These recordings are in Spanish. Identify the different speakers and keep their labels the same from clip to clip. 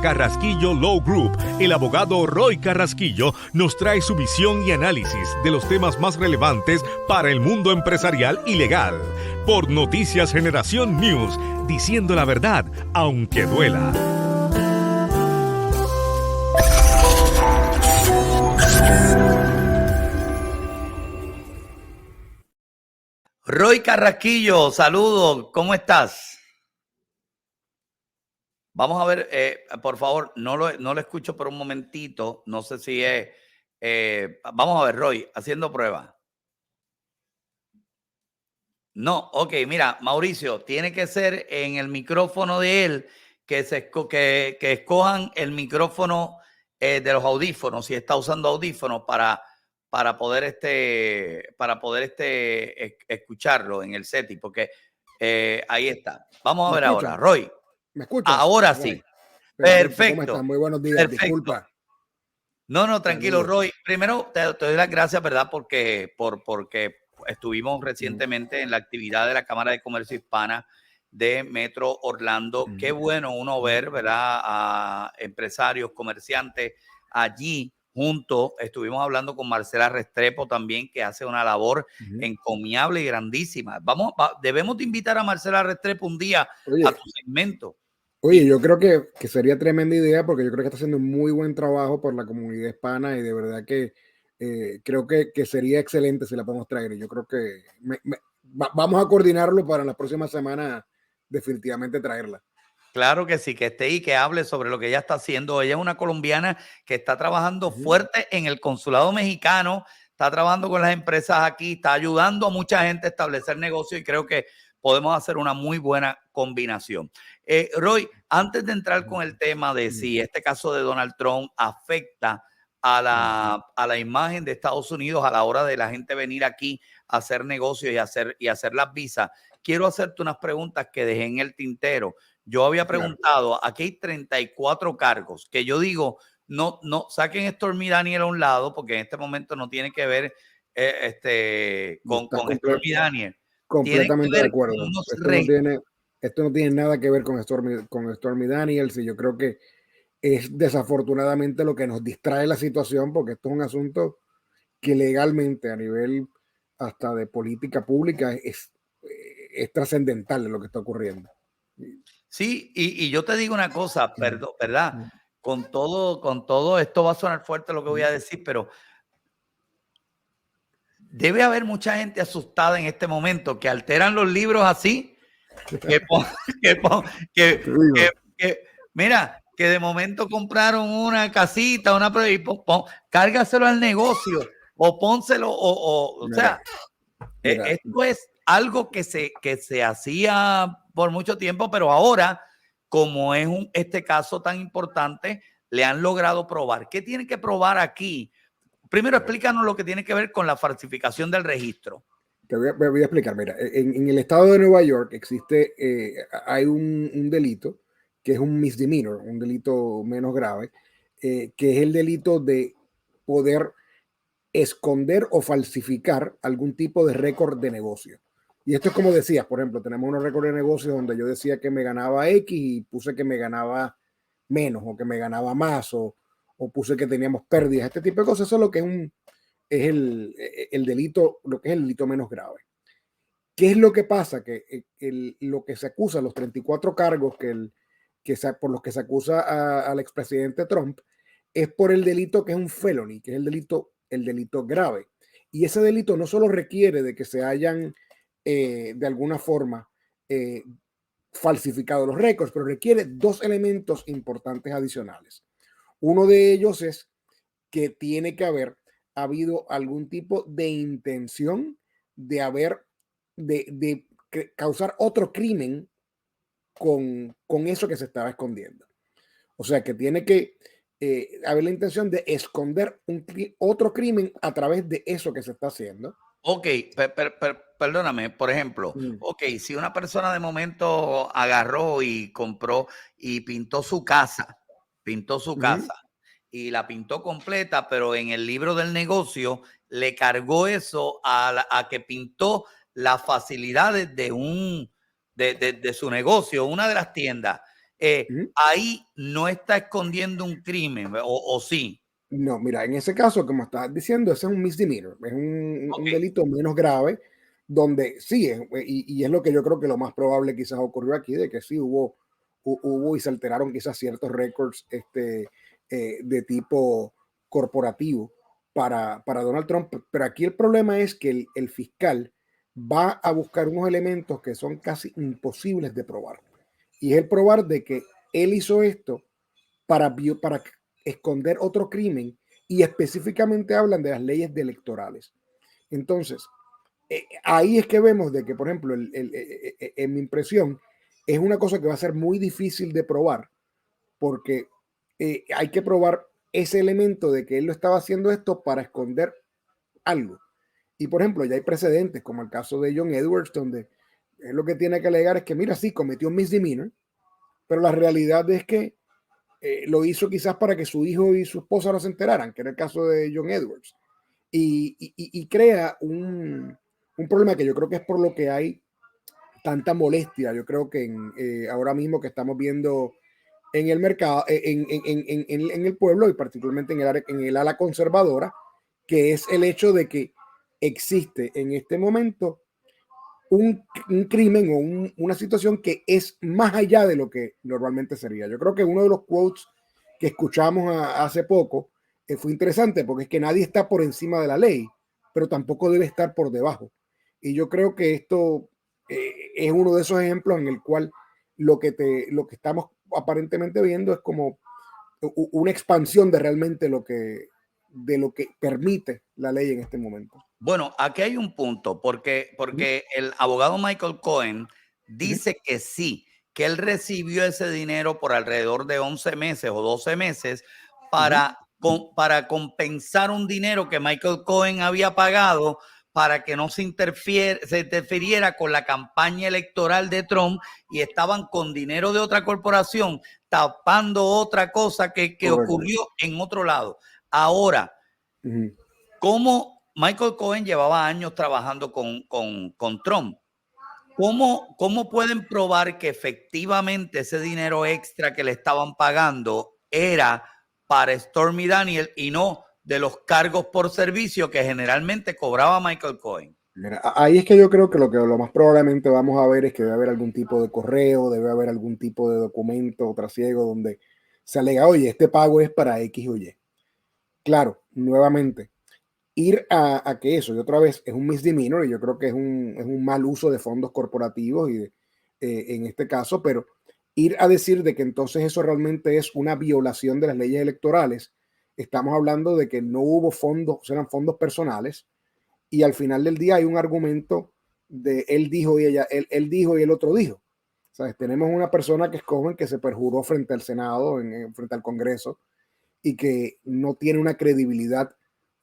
Speaker 1: Carrasquillo Law Group, el abogado Roy Carrasquillo nos trae su visión y análisis de los temas más relevantes para el mundo empresarial y legal. Por Noticias Generación News, diciendo la verdad, aunque duela.
Speaker 2: Roy Carrasquillo, saludos, ¿cómo estás? Vamos a ver, por favor, no lo escucho por un momentito, no sé si es... vamos a ver, Roy, haciendo prueba. No, ok, mira, Mauricio, tiene que ser en el micrófono de él, que escojan el micrófono de los audífonos, si está usando audífonos para poder escucharlo en el setting, porque ahí está. Vamos a ver ahora, Roy.
Speaker 3: ¿Me escuchas?
Speaker 2: Ahora sí. Perfecto.
Speaker 3: ¿Cómo estás? Muy buenos días.
Speaker 2: Perfecto.
Speaker 3: Disculpa.
Speaker 2: No, tranquilo, Roy. Primero te doy las gracias, ¿verdad? Porque estuvimos recientemente en la actividad de la Cámara de Comercio Hispana de Metro Orlando. Qué bueno uno ver, ¿verdad? A empresarios, comerciantes allí juntos. Estuvimos hablando con Marcela Restrepo también, que hace una labor encomiable y grandísima. Debemos de invitar a Marcela Restrepo un día a tu segmento.
Speaker 3: Oye, yo creo que sería tremenda idea, porque yo creo que está haciendo un muy buen trabajo por la comunidad hispana, y de verdad que creo que sería excelente si la podemos traer. Y yo creo que vamos a coordinarlo para la próxima semana, definitivamente traerla.
Speaker 2: Claro que sí, que esté y que hable sobre lo que ella está haciendo. Ella es una colombiana que está trabajando fuerte en el consulado mexicano, está trabajando con las empresas aquí, está ayudando a mucha gente a establecer negocios, y creo que podemos hacer una muy buena combinación. Roy, antes de entrar con el tema de si este caso de Donald Trump afecta a la imagen de Estados Unidos a la hora de la gente venir aquí a hacer negocios y hacer las visas, quiero hacerte unas preguntas que dejé en el tintero. Yo había preguntado, aquí hay 34 cargos, que yo digo, no, saquen Stormy Daniel a un lado, porque en este momento no tiene que ver con Stormy Daniel.
Speaker 3: Completamente de acuerdo. Esto no tiene nada que ver con Stormy Daniels, y yo creo que es desafortunadamente lo que nos distrae la situación, porque esto es un asunto que legalmente, a nivel hasta de política pública, es trascendental lo que está ocurriendo.
Speaker 2: Sí, y yo te digo una cosa, ¿verdad? Con todo esto va a sonar fuerte lo que voy a decir, pero debe haber mucha gente asustada en este momento que alteran los libros así, mira, que de momento compraron una casita, cárgaselo al negocio o pónselo, o sea, esto es algo que se hacía por mucho tiempo, pero ahora, como es este caso tan importante, le han logrado probar. ¿Qué tiene que probar aquí? Primero, explícanos lo que tiene que ver con la falsificación del registro.
Speaker 3: Te voy a explicar. Mira, en el estado de Nueva York hay un delito que es un misdemeanor, un delito menos grave, que es el delito de poder esconder o falsificar algún tipo de récord de negocio. Y esto es como decías, por ejemplo, tenemos unos récords de negocios donde yo decía que me ganaba X y puse que me ganaba menos, o que me ganaba más, o puse que teníamos pérdidas. Este tipo de cosas, eso es lo que es el delito, lo que es el delito menos grave. ¿Qué es lo que pasa? Que lo que se acusa, los 34 cargos por los que se acusa al expresidente Trump, es por el delito que es un felony, que es el delito grave. Y ese delito no solo requiere de que se hayan de alguna forma falsificado los récords, pero requiere dos elementos importantes adicionales. Uno de ellos es que tiene que haber habido algún tipo de intención de causar otro crimen con eso que se estaba escondiendo. O sea, que tiene que haber la intención de esconder otro crimen a través de eso que se está haciendo.
Speaker 2: Ok, perdóname, por ejemplo, si una persona de momento agarró y compró y pintó su casa y la pintó completa, pero en el libro del negocio le cargó eso a que pintó las facilidades de su negocio, una de las tiendas.
Speaker 3: Ujú.
Speaker 2: ahí no está escondiendo un crimen, o sí.
Speaker 3: No, mira, en ese caso, como estás diciendo, ese es un misdemeanor, es un
Speaker 2: Ok.
Speaker 3: delito menos grave, donde sí, y es lo que yo creo que lo más probable quizás ocurrió aquí, de que sí hubo y se alteraron quizás ciertos récords de tipo corporativo para Donald Trump, pero aquí el problema es que el fiscal va a buscar unos elementos que son casi imposibles de probar, y es el probar de que él hizo esto para esconder otro crimen, y específicamente hablan de las leyes de electorales. Entonces, ahí es que vemos de que, por ejemplo, en mi impresión, es una cosa que va a ser muy difícil de probar, porque hay que probar ese elemento de que él lo estaba haciendo esto para esconder algo. Y, por ejemplo, ya hay precedentes, como el caso de John Edwards, donde él lo que tiene que alegar es que, mira, sí, cometió un misdemeanor, pero la realidad es que lo hizo quizás para que su hijo y su esposa no se enteraran, que era el caso de John Edwards. Y crea un problema que yo creo que es por lo que hay tanta molestia. Yo creo que ahora mismo que estamos viendo en el mercado, en el pueblo y particularmente en el ala conservadora, que es el hecho de que existe en este momento un crimen o una situación que es más allá de lo que normalmente sería. Yo creo que uno de los quotes que escuchamos hace poco fue interesante, porque es que nadie está por encima de la ley, pero tampoco debe estar por debajo. Y yo creo que esto es uno de esos ejemplos en el cual lo que estamos aparentemente viendo es como una expansión de realmente de lo que permite la ley en este momento.
Speaker 2: Bueno, aquí hay un punto,
Speaker 3: Ujú,
Speaker 2: porque el abogado Michael Cohen
Speaker 3: ujú,
Speaker 2: dice que sí, que él recibió ese dinero por alrededor de 11 meses o 12 meses
Speaker 3: ujú.
Speaker 2: para compensar un dinero que Michael Cohen había pagado para que no se interfiriera con la campaña electoral de Trump, y estaban con dinero de otra corporación tapando otra cosa que
Speaker 3: Correcto.
Speaker 2: ocurrió en otro lado. Ahora,
Speaker 3: Ujú.
Speaker 2: ¿cómo Michael Cohen llevaba años trabajando con Trump? ¿Cómo pueden probar que efectivamente ese dinero extra que le estaban pagando era para Stormy Daniels y no de los cargos por servicio que generalmente cobraba Michael Cohen?
Speaker 3: Mira, ahí es que yo creo que lo más probablemente vamos a ver es que debe haber algún tipo de correo, debe haber algún tipo de documento o trasiego donde se alega, oye, este pago es para X o Y. Claro, nuevamente, ir a que eso, y otra vez, es un misdemeanor, y yo creo que es un mal uso de fondos corporativos en este caso, pero ir a decir de que entonces eso realmente es una violación de las leyes electorales, estamos hablando de que no hubo fondos, eran fondos personales, y al final del día hay un argumento de él dijo y él dijo y el otro dijo. ¿Sabes? Tenemos una persona que es joven que se perjuró frente al Senado, frente al Congreso, y que no tiene una credibilidad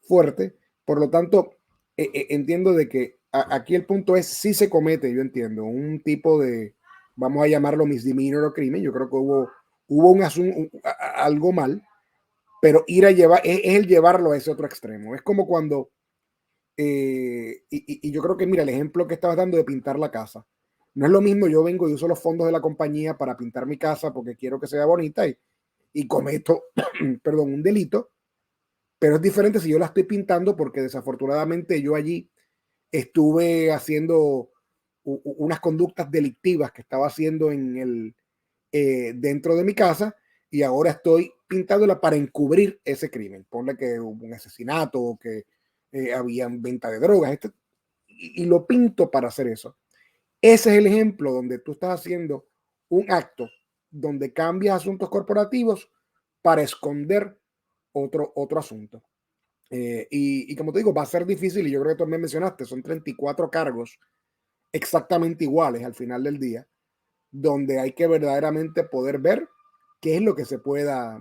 Speaker 3: fuerte. Por lo tanto, entiendo de que aquí el punto es si se comete, yo entiendo, un tipo de, vamos a llamarlo misdemeanor o crimen. Yo creo que hubo algo mal, pero ir a llevar, es el llevarlo a ese otro extremo. Es como cuando y yo creo que, mira, el ejemplo que estabas dando de pintar la casa. No es lo mismo, yo vengo y uso los fondos de la compañía para pintar mi casa porque quiero que sea bonita y cometo, perdón, un delito, pero es diferente si yo la estoy pintando porque desafortunadamente yo allí estuve haciendo unas conductas delictivas que estaba haciendo dentro de mi casa, y ahora estoy pintándola para encubrir ese crimen. Ponle que hubo un asesinato o que había venta de drogas, y lo pinto para hacer eso. Ese es el ejemplo donde tú estás haciendo un acto donde cambias asuntos corporativos para esconder otro asunto. Y como te digo, va a ser difícil, y yo creo que tú también mencionaste, son 34 cargos exactamente iguales al final del día, donde hay que verdaderamente poder ver qué es lo que se pueda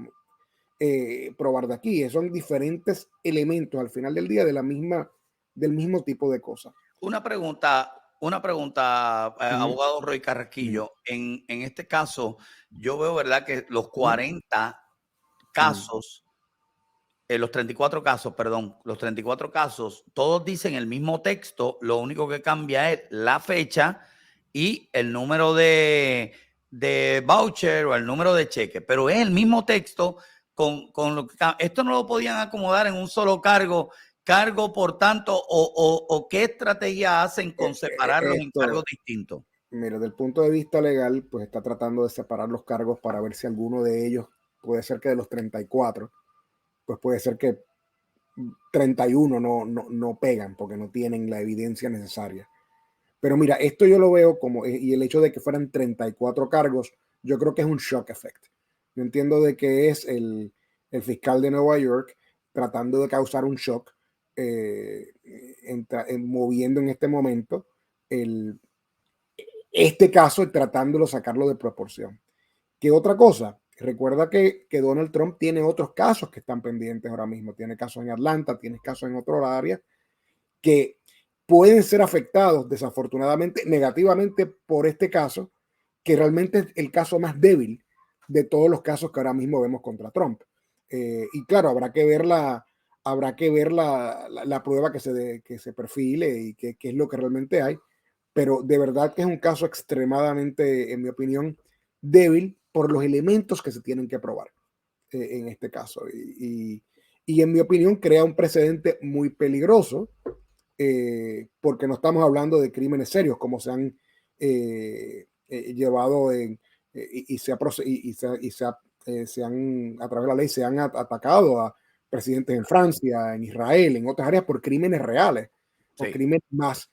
Speaker 3: probar de aquí. Son diferentes elementos al final del día del mismo tipo de cosas.
Speaker 2: Una pregunta,
Speaker 3: Ujú,
Speaker 2: abogado Roy
Speaker 3: ujú,
Speaker 2: Carrasquillo. En este caso, yo veo, ¿verdad?, que los
Speaker 3: ujú,
Speaker 2: 40
Speaker 3: ujú.
Speaker 2: casos, los 34 casos, perdón, los 34 casos, todos dicen el mismo texto, lo único que cambia es la fecha y el número de voucher o el número de cheque, pero es el mismo texto con lo que esto no lo podían acomodar en un solo cargo, por tanto, o qué estrategia hacen con separarlos en cargos distintos.
Speaker 3: Mira, desde el punto de vista legal, pues está tratando de separar los cargos para ver si alguno de ellos puede ser que de los 34, pues puede ser que 31 no pegan porque no tienen la evidencia necesaria. Pero mira, esto yo lo veo como, y el hecho de que fueran 34 cargos, yo creo que es un shock effect. Yo entiendo de que es el fiscal de Nueva York tratando de causar un shock, moviendo en este momento este caso, tratándolo de sacarlo de proporción. ¿Qué otra cosa? Recuerda que Donald Trump tiene otros casos que están pendientes ahora mismo. Tiene casos en Atlanta, tiene casos en otro área que pueden ser afectados desafortunadamente negativamente por este caso, que realmente es el caso más débil de todos los casos que ahora mismo vemos contra Trump. Y claro, habrá que ver la prueba que se perfile y qué es lo que realmente hay, pero de verdad que es un caso extremadamente, en mi opinión, débil por los elementos que se tienen que probar en este caso. Y en mi opinión crea un precedente muy peligroso, porque no estamos hablando de crímenes serios como se han llevado se han, a través de la ley, se han atacado a presidentes en Francia, en Israel, en otras áreas por crímenes reales o crímenes más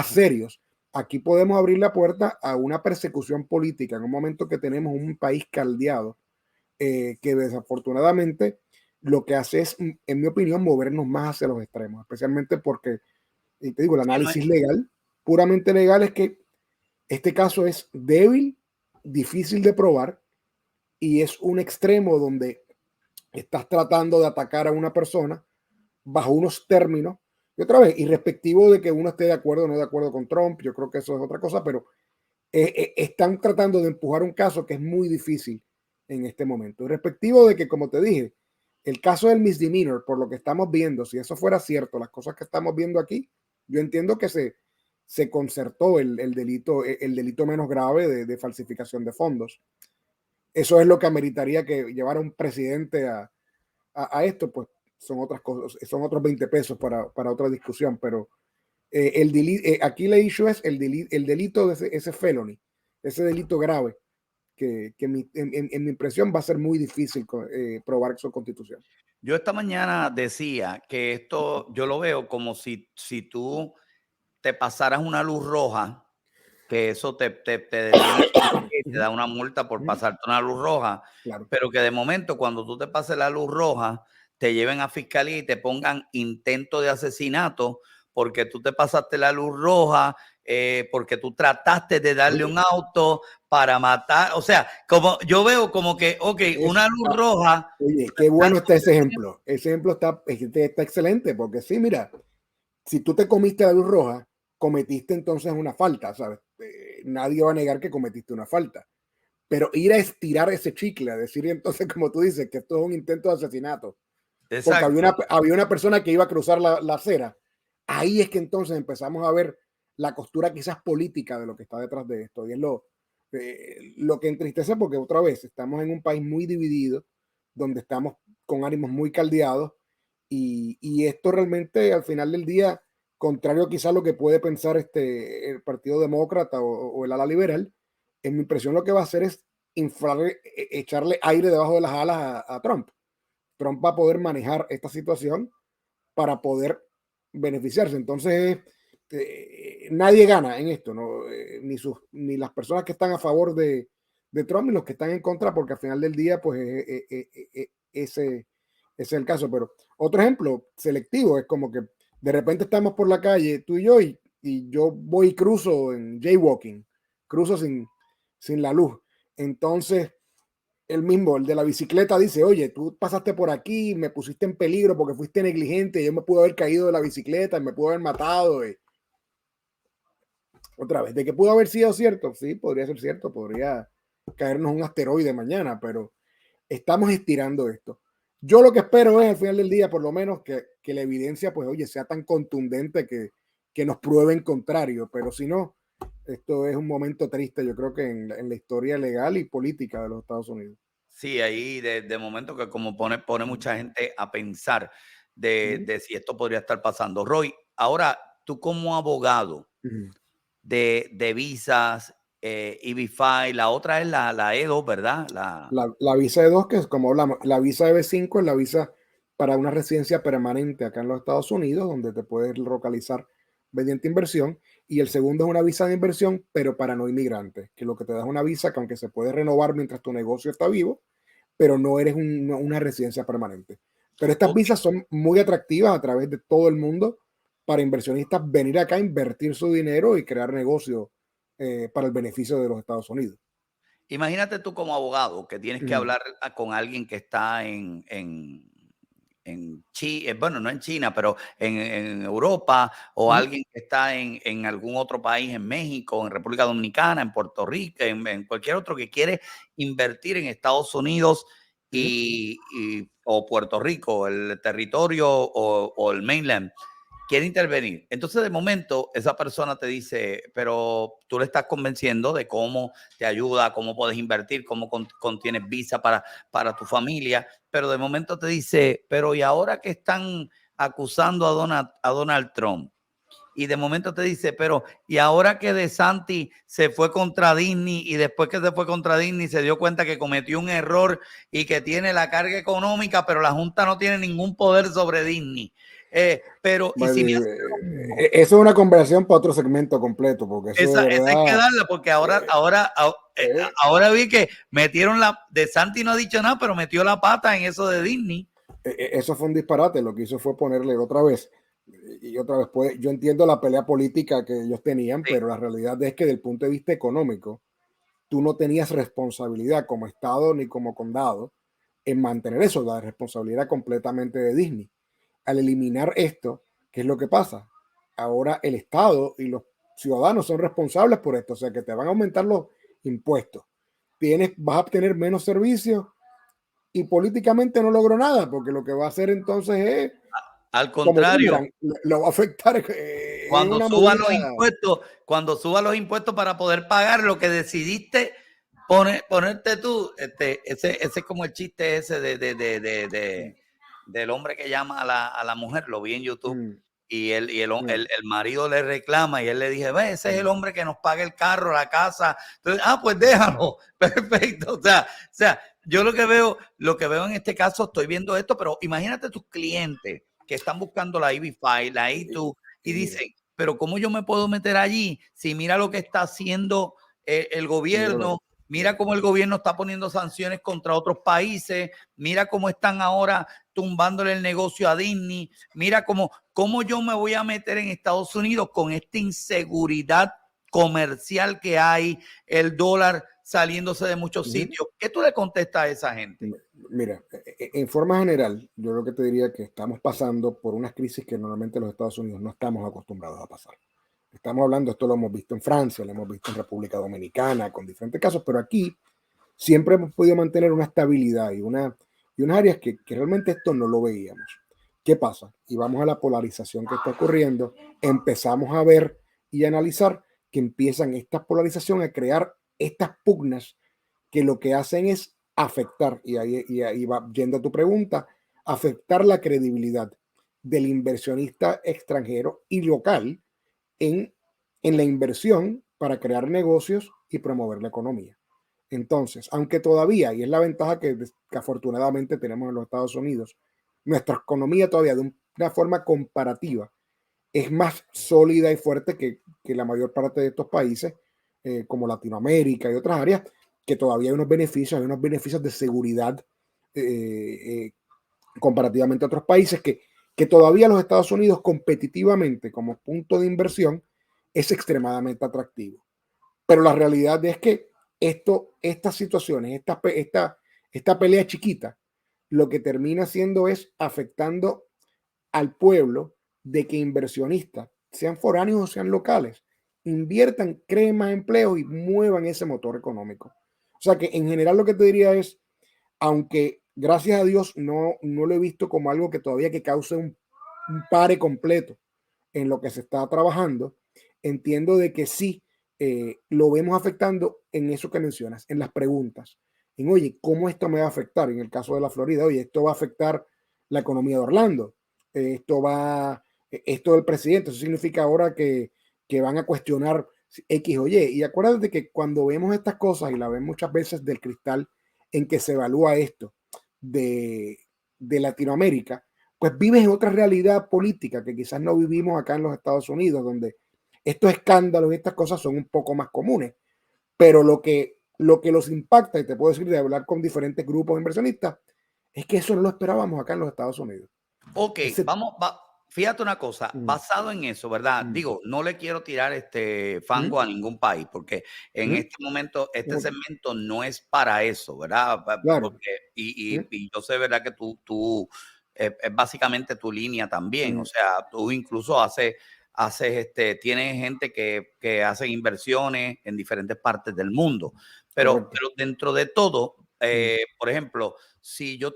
Speaker 3: serios. Aquí podemos abrir la puerta a una persecución política en un momento que tenemos un país caldeado, que desafortunadamente lo que hace es, en mi opinión, movernos más hacia los extremos, especialmente porque, y te digo, el análisis legal, puramente legal, es que este caso es débil, difícil de probar y es un extremo donde estás tratando de atacar a una persona bajo unos términos, y otra vez, irrespectivo de que uno esté de acuerdo o no de acuerdo con Trump, yo creo que eso es otra cosa, pero están tratando de empujar un caso que es muy difícil en este momento. Respectivo de que, como te dije, el caso del misdemeanor, por lo que estamos viendo, si eso fuera cierto, las cosas que estamos viendo aquí, yo entiendo que se concertó el delito menos grave de falsificación de fondos. Eso es lo que ameritaría que llevara un presidente a esto, pues son otras cosas, son otros 20 pesos para otra discusión, pero aquí la issue es el delito de ese felony, ese delito grave, que en mi impresión va a ser muy difícil probar su constitución.
Speaker 2: Yo esta mañana decía que esto yo lo veo como si tú te pasaras una luz roja, que eso te da una multa por pasarte una luz roja,
Speaker 3: claro.
Speaker 2: Pero que de momento cuando tú te pases la luz roja, te lleven a fiscalía y te pongan intento de asesinato porque tú te pasaste la luz roja, porque tú trataste de darle un auto para matar. O sea, como yo veo como que, una luz roja.
Speaker 3: Oye, qué bueno está ese ejemplo. Ese ejemplo está excelente, porque sí, mira, si tú te comiste la luz roja, cometiste entonces una falta, ¿sabes? Nadie va a negar que cometiste una falta. Pero ir a estirar ese chicle, a decir entonces, como tú dices, que esto es un intento de asesinato. Exacto. Porque había una persona que iba a cruzar la acera. Ahí es que entonces empezamos a ver la costura quizás política de lo que está detrás de esto. Y es lo que entristece, porque otra vez estamos en un país muy dividido, donde estamos con ánimos muy caldeados, y esto realmente al final del día, contrario quizás a lo que puede pensar el Partido Demócrata o el ala liberal, en mi impresión lo que va a hacer es echarle aire debajo de las alas a Trump. Trump va a poder manejar esta situación para poder beneficiarse. Entonces, nadie gana en esto, ¿no? Ni las personas que están a favor de Trump ni los que están en contra, porque al final del día, pues ese es el caso. Pero otro ejemplo selectivo es como que de repente estamos por la calle, tú y yo, y yo voy y cruzo en jaywalking, cruzo sin la luz. Entonces, el de la bicicleta dice, oye, tú pasaste por aquí, me pusiste en peligro porque fuiste negligente, yo me pude haber caído de la bicicleta y me pudo haber matado. Otra vez, ¿de que pudo haber sido cierto? Sí, podría ser cierto, podría caernos un asteroide mañana, pero estamos estirando esto. Yo lo que espero es, al final del día, por lo menos, que la evidencia, pues, oye, sea tan contundente que nos pruebe en contrario, pero si no, Esto es un momento triste, yo creo que en la historia legal y política de los Estados Unidos.
Speaker 2: Sí, ahí de momento que como pone mucha gente a pensar de si esto podría estar pasando. Roy, ahora tú como abogado
Speaker 3: Ujú.
Speaker 2: de visas, EB-5, la otra es la E2, ¿verdad?
Speaker 3: La visa E2, que es como hablamos, la visa EB5 es la visa para una residencia permanente acá en los Estados Unidos, donde te puedes localizar mediante inversión. Y el segundo es una visa de inversión, pero para no inmigrantes, que lo que te da es una visa que aunque se puede renovar mientras tu negocio está vivo, pero no eres una residencia permanente. Pero estas
Speaker 2: Ok.
Speaker 3: visas son muy atractivas a través de todo el mundo para inversionistas venir acá, invertir su dinero y crear negocios para el beneficio de los Estados Unidos.
Speaker 2: Imagínate tú como abogado que tienes que
Speaker 3: Ujú,
Speaker 2: hablar con alguien que está bueno, no en China, pero en Europa, o
Speaker 3: ujú,
Speaker 2: alguien que está en algún otro país, en México, en República Dominicana, en Puerto Rico, en cualquier otro que quiere invertir en Estados Unidos
Speaker 3: ujú.
Speaker 2: o Puerto Rico, el territorio o el mainland. Quiere intervenir. Entonces, de momento, esa persona te dice, pero tú le estás convenciendo de cómo te ayuda, cómo puedes invertir, cómo contienes visa para tu familia, pero de momento te dice, pero ¿y ahora que están acusando a Donald Trump? Y de momento te dice, pero ¿y ahora que DeSantis se fue contra Disney y después que se fue contra Disney se dio cuenta que cometió un error y que tiene la carga económica, pero la Junta no tiene ningún poder sobre Disney? Pero, ¿y
Speaker 3: Bueno,
Speaker 2: si me hace lo mismo?
Speaker 3: eso es una conversación para otro segmento completo, porque eso de
Speaker 2: Esa hay que
Speaker 3: verdad,
Speaker 2: darla porque
Speaker 3: eh, eh,
Speaker 2: ahora vi que metieron DeSantis no ha dicho nada, pero metió la pata en eso de Disney.
Speaker 3: eso fue un disparate. Lo que hizo fue ponerle otra vez y otra vez. Pues, yo entiendo la pelea política que ellos tenían,
Speaker 2: Sí.
Speaker 3: pero la realidad es que desde el punto de vista económico, tú no tenías responsabilidad como Estado ni como condado en mantener eso. La responsabilidad completamente de Disney. Al eliminar esto, ¿qué es lo que pasa? Ahora el Estado y los ciudadanos son responsables por esto, o sea que te van a aumentar los impuestos. Vas a obtener menos servicios y políticamente no logró nada, porque lo que va a hacer entonces es,
Speaker 2: Al
Speaker 3: como
Speaker 2: contrario,
Speaker 3: boomerang, lo va a afectar en
Speaker 2: cuando
Speaker 3: una
Speaker 2: suba
Speaker 3: movida.
Speaker 2: los impuestos para poder pagar lo que decidiste ponerte tú, ese es como el chiste ese del hombre que llama a la mujer, lo vi en YouTube,
Speaker 3: Mm,
Speaker 2: y
Speaker 3: mm,
Speaker 2: el marido le reclama y él le dice, ve, ese es el
Speaker 3: mm,
Speaker 2: hombre que nos paga el carro, la casa. Entonces, pues déjalo, perfecto. O sea, yo lo que veo en este caso, estoy viendo esto, pero imagínate tus clientes que están buscando la EB5, la E2, y
Speaker 3: mira,
Speaker 2: dicen, pero ¿cómo yo me puedo meter allí si mira lo que está haciendo el
Speaker 3: mira
Speaker 2: gobierno? Mira
Speaker 3: mira.
Speaker 2: cómo el gobierno está poniendo sanciones contra otros países, mira cómo están ahora tumbándole el negocio a Disney, mira cómo yo me voy a meter en Estados Unidos con esta inseguridad comercial que hay, el dólar saliéndose de muchos
Speaker 3: Ujú.
Speaker 2: sitios. ¿Qué tú le contestas a esa gente?
Speaker 3: Mira, en forma general, yo lo que te diría que estamos pasando por unas crisis que normalmente los Estados Unidos no estamos acostumbrados a pasar. Estamos hablando, esto lo hemos visto en Francia, lo hemos visto en República Dominicana, con diferentes casos, pero aquí siempre hemos podido mantener una estabilidad y unas áreas que realmente esto no lo veíamos. ¿Qué pasa? Y vamos a la polarización que está ocurriendo. Empezamos a ver y analizar que empiezan esta polarización a crear estas pugnas que lo que hacen es afectar, y ahí va yendo a tu pregunta, afectar la credibilidad del inversionista extranjero y local en, en la inversión para crear negocios y promover la economía. Entonces, aunque todavía, y es la ventaja que afortunadamente tenemos en los Estados Unidos, nuestra economía todavía de una forma comparativa es más sólida y fuerte que la mayor parte de estos países, como Latinoamérica y otras áreas, que todavía hay unos beneficios de seguridad eh, comparativamente a otros países que todavía los Estados Unidos competitivamente como punto de inversión es extremadamente atractivo. Pero la realidad es que estas situaciones, esta pelea chiquita, lo que termina haciendo es afectando al pueblo de que inversionistas, sean foráneos o sean locales, inviertan, creen más empleos y muevan ese motor económico. O sea que en general lo que te diría es, aunque gracias a Dios no lo he visto como algo que todavía que cause un pare completo en lo que se está trabajando, entiendo de que sí, lo vemos afectando en eso que mencionas, en las preguntas, en, oye, ¿cómo esto me va a afectar? En el caso de la Florida, oye, esto va a afectar la economía de Orlando, esto del presidente, eso significa ahora que van a cuestionar X o Y. Y acuérdate que cuando vemos estas cosas, y la ven muchas veces del cristal en que se evalúa esto de Latinoamérica, pues vives en otra realidad política que quizás no vivimos acá en los Estados Unidos, donde estos escándalos y estas cosas son un poco más comunes. Pero lo que los impacta, y te puedo decir de hablar con diferentes grupos inversionistas, es que eso no lo esperábamos acá en los Estados Unidos.
Speaker 2: Ok, fíjate una cosa, basado en eso, ¿verdad? Digo, no le quiero tirar fango a ningún país, porque en este momento, este segmento no es para eso, ¿verdad?
Speaker 3: Claro.
Speaker 2: Y yo sé, ¿verdad? Que tú es básicamente tu línea también, o sea, tú incluso tienes gente que hace inversiones en diferentes partes del mundo, pero dentro de todo, por ejemplo, si yo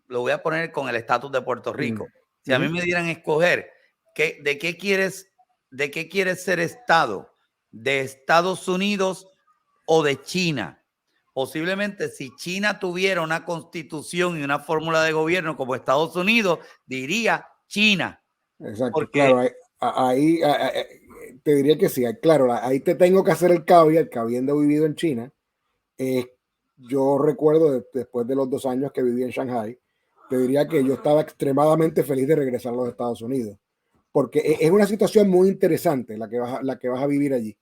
Speaker 2: lo voy a poner con el estatus de Puerto Rico. Si a mí me dieran escoger, ¿de qué quieres ser estado? ¿De Estados Unidos o de China? Posiblemente si China tuviera una constitución y una fórmula de gobierno como Estados Unidos, diría China.
Speaker 3: Exacto,
Speaker 2: Porque,
Speaker 3: claro, ahí te diría que sí, claro, ahí te tengo que hacer el caveat, que habiendo vivido en China, yo recuerdo después de los 2 años que viví en Shanghai, te diría que yo estaba extremadamente feliz de regresar a los Estados Unidos, porque es una situación muy interesante la que vas a vivir allí.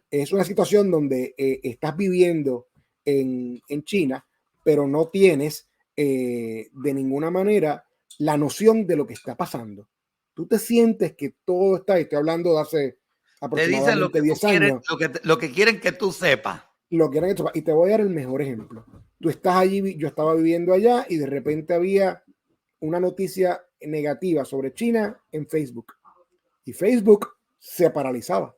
Speaker 3: Es una situación donde estás viviendo en China, pero no tienes de ninguna manera la noción de lo que está pasando. Tú te sientes que todo está, y estoy hablando de hace
Speaker 2: te dicen lo
Speaker 3: aproximadamente
Speaker 2: que tú
Speaker 3: 10
Speaker 2: quieres,
Speaker 3: años,
Speaker 2: lo que quieren que tú sepas.
Speaker 3: lo que eran estos, y te voy a dar el mejor ejemplo. Tú estás allí, yo estaba viviendo allá y de repente había una noticia negativa sobre China en Facebook y Facebook se paralizaba.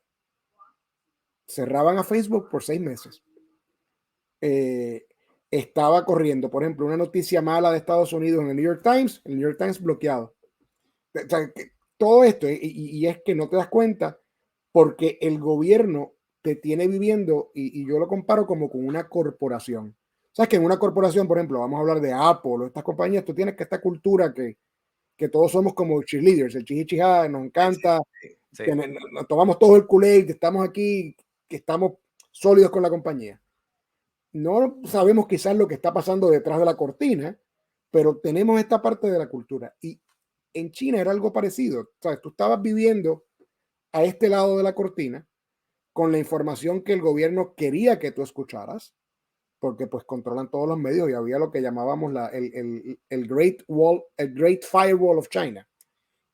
Speaker 3: Cerraban a Facebook por 6 meses. Estaba corriendo, por ejemplo, una noticia mala de Estados Unidos en el New York Times bloqueado. O sea, todo esto, y es que no te das cuenta porque el gobierno te tiene viviendo, y yo lo comparo como con una corporación. Sabes que en una corporación, por ejemplo, vamos a hablar de Apple o estas compañías, tú tienes que esta cultura que todos somos como cheerleaders, el chihichijá, nos encanta,
Speaker 2: Sí.
Speaker 3: que nos tomamos todo el Kool-Aid, estamos aquí, que estamos sólidos con la compañía. No sabemos quizás lo que está pasando detrás de la cortina, pero tenemos esta parte de la cultura. Y en China era algo parecido. ¿Sabes? Tú estabas viviendo a este lado de la cortina con la información que el gobierno quería que tú escucharas, porque pues controlan todos los medios y había lo que llamábamos el Great Firewall of China,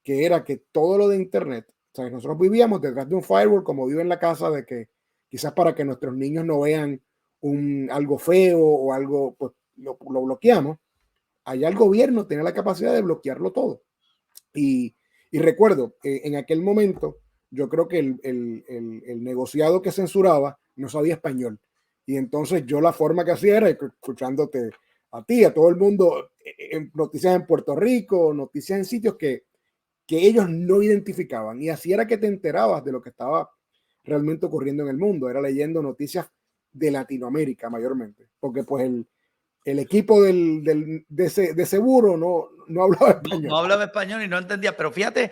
Speaker 3: que era que todo lo de Internet, ¿sabes? Nosotros vivíamos detrás de un firewall como vivo en la casa, de que quizás para que nuestros niños no vean algo feo o algo, pues lo bloqueamos. Allá el gobierno tenía la capacidad de bloquearlo todo. Y recuerdo, en aquel momento, yo creo que el negociado que censuraba no sabía español. Y entonces yo la forma que hacía era escuchándote a ti, a todo el mundo, noticias en Puerto Rico, noticias en sitios que ellos no identificaban. Y así era que te enterabas de lo que estaba realmente ocurriendo en el mundo. Era leyendo noticias de Latinoamérica mayormente. Porque pues el equipo de seguro no hablaba español.
Speaker 2: No hablaba español y no entendía, pero fíjate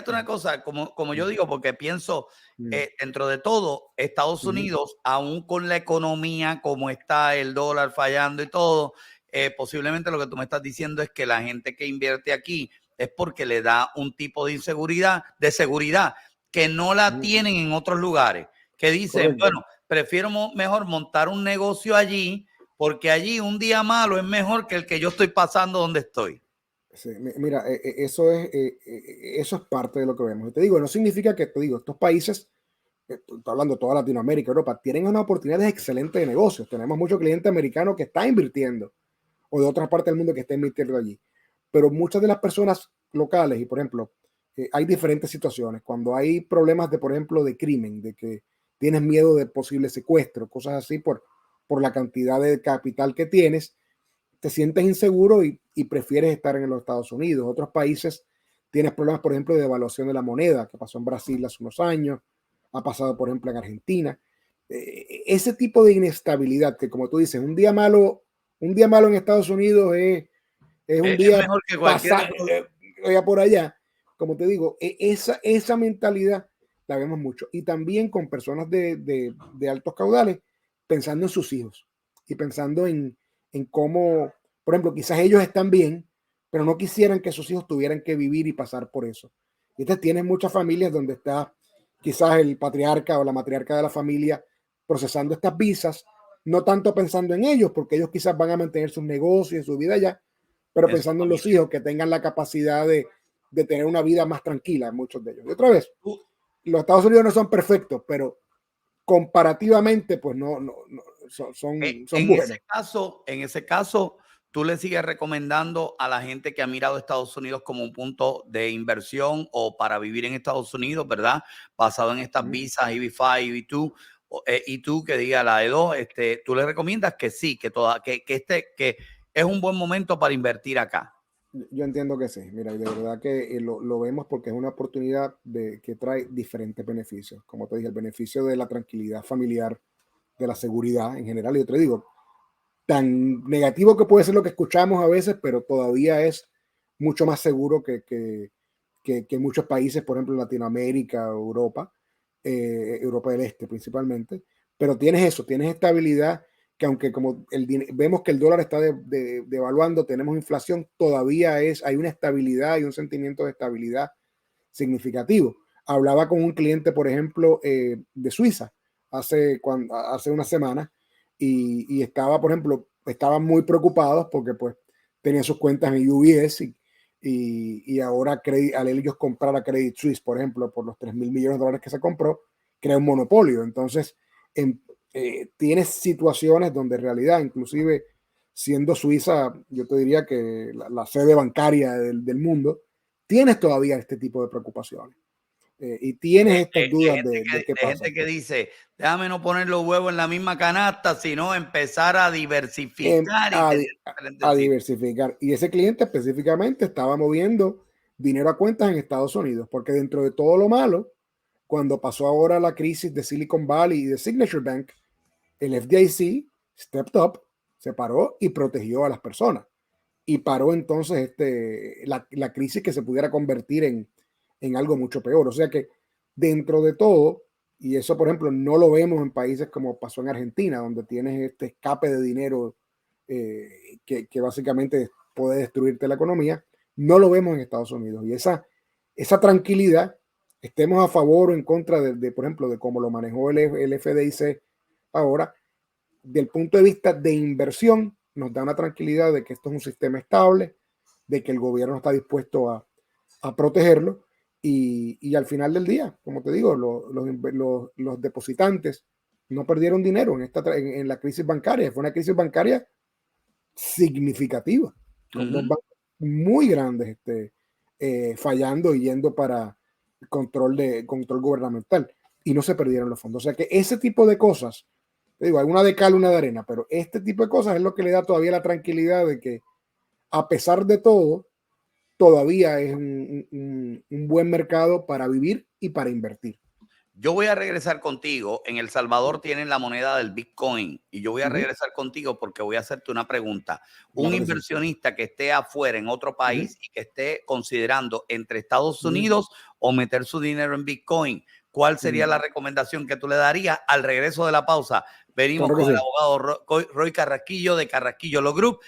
Speaker 2: una cosa, como yo digo, porque pienso, dentro de todo, Estados Unidos, aún con la economía como está, el dólar fallando y todo, posiblemente lo que tú me estás diciendo es que la gente que invierte aquí es porque le da un tipo de seguridad que no la tienen en otros lugares, que dicen, bueno, prefiero mejor montar un negocio allí, porque allí un día malo es mejor que el que yo estoy pasando donde estoy.
Speaker 3: Sí, mira, eso es parte de lo que vemos. Te digo, no significa que, te digo, estos países, estoy hablando de toda Latinoamérica, Europa, tienen una oportunidad excelente de negocios. Tenemos mucho cliente americano que está invirtiendo, o de otras partes del mundo que está invirtiendo allí. Pero muchas de las personas locales, y por ejemplo, hay diferentes situaciones. Cuando hay problemas de, por ejemplo, de crimen, de que tienes miedo de posible secuestro, cosas así por la cantidad de capital que tienes, te sientes inseguro y prefieres estar en los Estados Unidos. Otros países tienes problemas, por ejemplo, de devaluación de la moneda, que pasó en Brasil hace unos años. ha pasado, por ejemplo, en Argentina. Ese tipo de inestabilidad que, como tú dices, un día malo en Estados Unidos es un
Speaker 2: Es
Speaker 3: día
Speaker 2: mejor que cualquier...
Speaker 3: pasar por allá. Como te digo, esa mentalidad la vemos mucho. Y también con personas de altos caudales pensando en sus hijos y pensando en cómo, por ejemplo, quizás ellos están bien, pero no quisieran que sus hijos tuvieran que vivir y pasar por eso. Y entonces tienes muchas familias donde está quizás el patriarca o la matriarca de la familia procesando estas visas, no tanto pensando en ellos, porque ellos quizás van a mantener sus negocios y su vida allá, pero pensando en los hijos que tengan la capacidad de tener una vida más tranquila, muchos de ellos. Y otra vez, los Estados Unidos no son perfectos, pero comparativamente, pues no son buenos.
Speaker 2: En ese caso, tú le sigues recomendando a la gente que ha mirado Estados Unidos como un punto de inversión o para vivir en Estados Unidos, ¿verdad? Basado en estas visas EB5, EB2, y tú que diga la E2, tú le recomiendas que sí, que es un buen momento para invertir acá.
Speaker 3: Yo entiendo que sí, mira, de verdad que lo vemos porque es una oportunidad que trae diferentes beneficios. Como te dije, el beneficio de la tranquilidad familiar, de la seguridad en general. Y yo te digo, tan negativo que puede ser lo que escuchamos a veces, pero todavía es mucho más seguro que muchos países, por ejemplo, en Latinoamérica, Europa, Europa del Este principalmente. Pero tienes eso, tienes estabilidad, que aunque como vemos que el dólar está devaluando, tenemos inflación, todavía hay una estabilidad y un sentimiento de estabilidad significativo. Hablaba con un cliente, por ejemplo, de Suiza hace una semana y estaba, por ejemplo, estaban muy preocupados porque pues tenían sus cuentas en UBS y ahora al ellos comprar a Credit Suisse, por ejemplo, por los 3.000 millones de dólares que se compró, crea un monopolio. Entonces, tienes situaciones donde en realidad, inclusive siendo Suiza, yo te diría que la sede bancaria del mundo, tienes todavía este tipo de preocupaciones. Y tienes estas dudas de qué pasa.
Speaker 2: Gente que dice, déjame no poner los huevos en la misma canasta, sino empezar a diversificar
Speaker 3: a diversificar. Y ese cliente específicamente estaba moviendo dinero a cuentas en Estados Unidos, porque dentro de todo lo malo, cuando pasó ahora la crisis de Silicon Valley y de Signature Bank, el FDIC stepped up, se paró y protegió a las personas. Y paró entonces la crisis que se pudiera convertir en algo mucho peor. O sea que dentro de todo, y eso por ejemplo no lo vemos en países como pasó en Argentina, donde tienes este escape de dinero que básicamente puede destruirte la economía, no lo vemos en Estados Unidos. Y esa tranquilidad, estemos a favor o en contra por ejemplo, de cómo lo manejó el FDIC ahora, del punto de vista de inversión, nos da una tranquilidad de que esto es un sistema estable, de que el gobierno está dispuesto a protegerlo y al final del día, como te digo, los depositantes no perdieron dinero en la crisis bancaria. Fue una crisis bancaria significativa, con dos bancos muy grandes fallando y yendo para control gubernamental y no se perdieron los fondos. O sea que ese tipo de cosas, te digo, hay una de cal, una de arena, pero este tipo de cosas es lo que le da todavía la tranquilidad de que a pesar de todo, todavía es un buen mercado para vivir y para invertir.
Speaker 2: Yo voy a regresar contigo. En El Salvador tienen la moneda del Bitcoin y yo voy a regresar contigo porque voy a hacerte una pregunta. Un inversionista que esté afuera en otro país y que esté considerando entre Estados Unidos o meter su dinero en Bitcoin, ¿cuál sería la recomendación que tú le darías? Al regreso de la pausa, venimos con el abogado Roy Carrasquillo de Carrasquillo Law Group.